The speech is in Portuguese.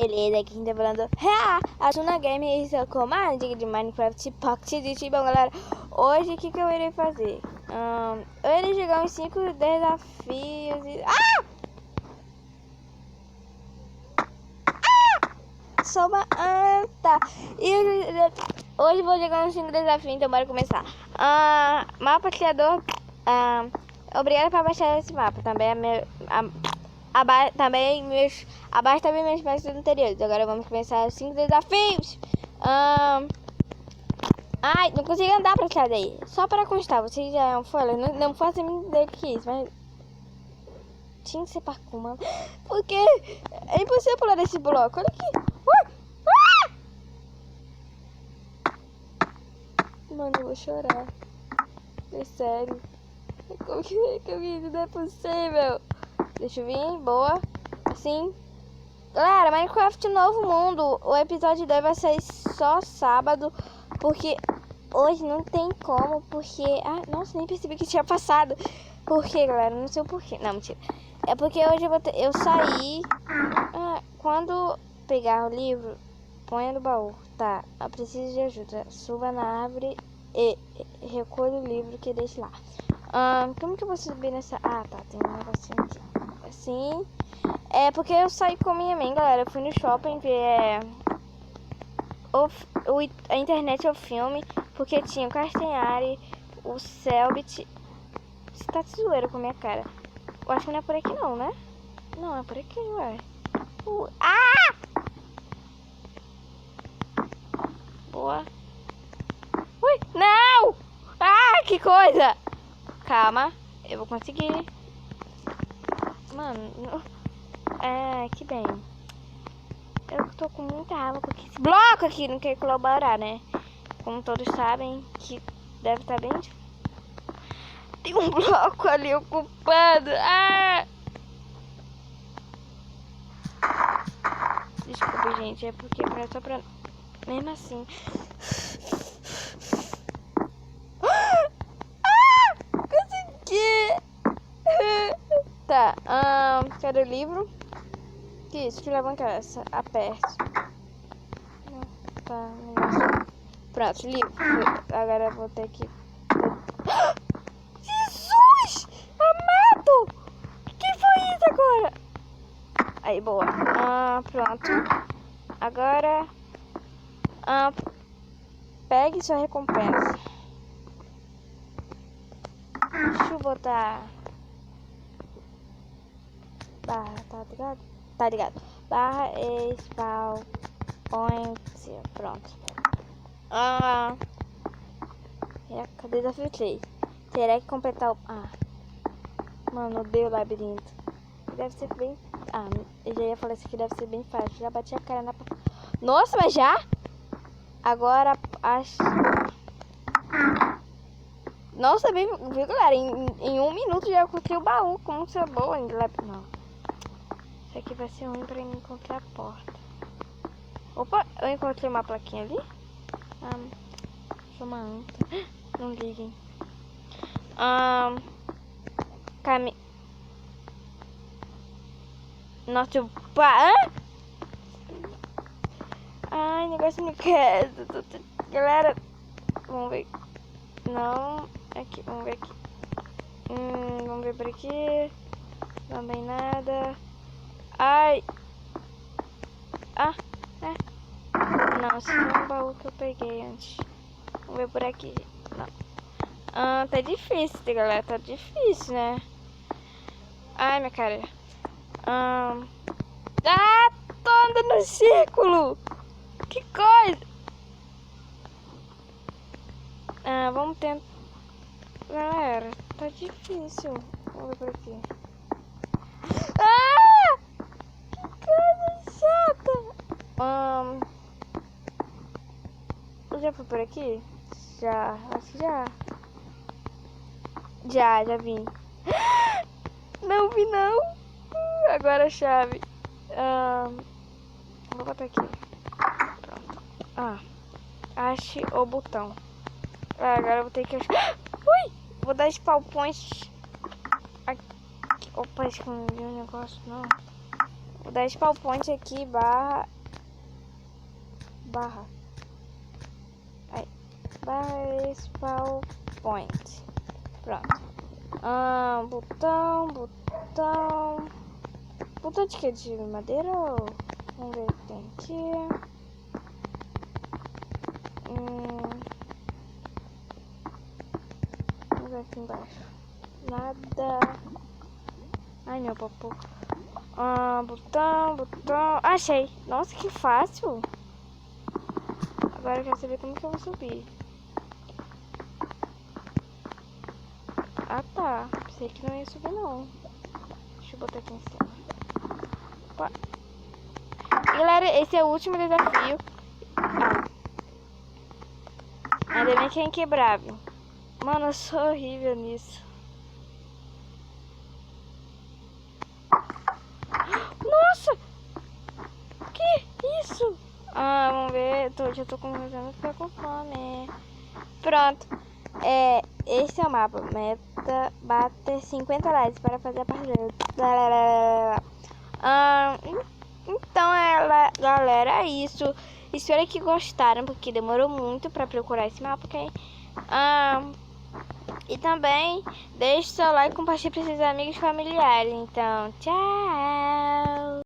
Beleza, aqui quem tá falando Asuna Games com mais dica de Minecraft Pocket Edition. Bom, galera, hoje o que eu irei fazer? Eu irei jogar uns 5 desafios e... Só uma... tá. E hoje eu vou jogar uns 5 desafios, então bora começar. Mapa criador. Obrigada por baixar esse mapa. Também abaixo também meus metas anteriores. Agora vamos começar os 5 desafios. Ai, não consegui andar pra cá daí. Só para constar, vocês já foram. Não faço a mínima ideia do que é isso, mas tinha que ser parkour, mano. Porque é impossível pular desse bloco. Olha aqui. Mano, eu vou chorar. É sério. Como que não é possível? Deixa eu vir, boa. Assim. Galera, Minecraft Novo Mundo. O episódio 2 vai sair só sábado. Porque hoje não tem como. Porque... nossa, nem percebi que tinha passado. Por quê, galera? Não sei o porquê. Não, mentira. É porque hoje eu saí. Quando pegar o livro, ponha no baú. Tá, eu preciso de ajuda. Suba na árvore e recolha o livro que deixe lá. Como que eu vou subir nessa... tá, tem um negocinho aqui. Assim. É porque eu saí com a minha mãe, galera. Eu fui no shopping ver a internet ao filme. Porque tinha o Castanhari, o Selbit. Você tá de zoeira com a minha cara. Eu acho que não é por aqui não, né? Não, é por aqui, ué. Boa. Ui, não! Que coisa! Calma, eu vou conseguir. Mano, que bem. Eu tô com muita raiva porque esse bloco aqui não quer colaborar, né? Como todos sabem, que deve estar bem... Tem um bloco ali ocupado. Desculpa, gente, é porque só pra... Mesmo assim... Consegui! Tá, cadê o livro? Que isso? Que alavanca essa? Aperte. Tá, negócio. Pronto, livro. Agora eu vou ter que... Jesus! Amado! Que foi isso agora? Aí, boa. Pronto. Agora... pegue sua recompensa. Deixa eu botar... barra, tá ligado? Tá ligado. Barra spawn point. Pronto. Cadê o desafio 3? Terá que completar o... mano, odeio o labirinto. Deve ser bem... eu já ia falar isso aqui, deve ser bem fácil. Já bati a cara na... Nossa, mas já? Agora, acho... Nossa, bem... Viu, galera? Em 1 minuto já encontrei o baú. Como você é boa ainda. Não. Isso aqui vai ser ruim pra mim encontrar a porta. Opa, eu encontrei uma plaquinha ali. Sou uma anta. Não liguem. Nossa, negócio não quer. Galera, vamos ver. Não, aqui, vamos ver aqui. Vamos ver por aqui. Também nada. Não, esse foi um baú que eu peguei antes. Vamos ver por aqui. Não. Tá difícil, galera. Tá difícil, né? Minha cara. Tô andando no círculo. Que coisa. Vamos tentar. Galera, tá difícil. Vamos ver por aqui. Que coisa chata. Já foi por aqui? Já, acho que já. Já vim. Não vi não. Agora a chave. Vou botar aqui. Pronto. Ache o botão. Agora eu vou ter que achar. Ui! Vou dar spawn points. Opa, escondi um negócio, não. Vou dar spawn point aqui, barra. Aí. Barra spawn point. Pronto. Botão. Botão de que? De madeira ou... Vamos ver o que tem aqui. Vamos ver aqui embaixo. Nada. Ai, meu papo. Botão. Achei. Nossa, que fácil. Agora eu quero saber como que eu vou subir. Ah, tá. Pensei que não ia subir, não. Deixa eu botar aqui em cima. Opa. Galera, esse é o último desafio. Ainda bem que é inquebrável. Mano, eu sou horrível nisso. Nossa! Que isso? Vamos ver. Já tô começando a ficar com fome. Pronto. Esse é o mapa. Meta bater 50 likes para fazer a partida. Então, galera, é isso. Espero que gostaram, porque demorou muito para procurar esse mapa, ok? E também deixe seu like e compartilhe para seus amigos e familiares. Então, tchau!